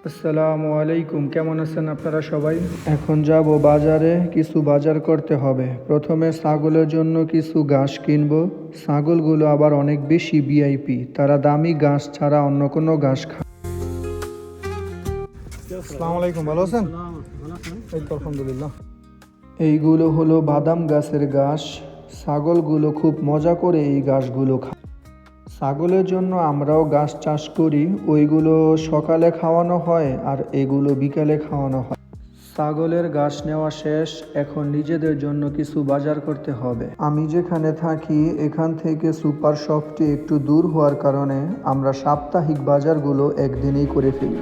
আসসালামু আলাইকুম, কেমন আছেন আপনারা সবাই? এখন যাব বাজারে, কিছু বাজার করতে হবে। প্রথমে ছাগলের জন্য কিছু ঘাস কিনবো। ছাগলগুলো আবার অনেক বেশি ভিআইপি, তারা দামি ঘাস ছাড়া অন্য কোনো ঘাস খায়। আসসালামু আলাইকুম, ভালো আছেন? এই তো আলহামদুলিল্লাহ। এইগুলো হলো বাদাম গাছের ঘাস। ছাগলগুলো খুব মজা করে এই ঘাসগুলো খায়। ছাগলের জন্য আমরাও ঘাস চাষ করি, ওইগুলো সকালে খাওয়ানো হয় আর এগুলো বিকালে খাওয়ানো হয়। ছাগলের ঘাস নেওয়া শেষ, এখন নিজেদের জন্য কিছু বাজার করতে হবে। আমি যেখানে থাকি এখান থেকে সুপার শপটি একটু দূর হওয়ার কারণে আমরা সাপ্তাহিক বাজারগুলো একদিনেই করে ফেলি।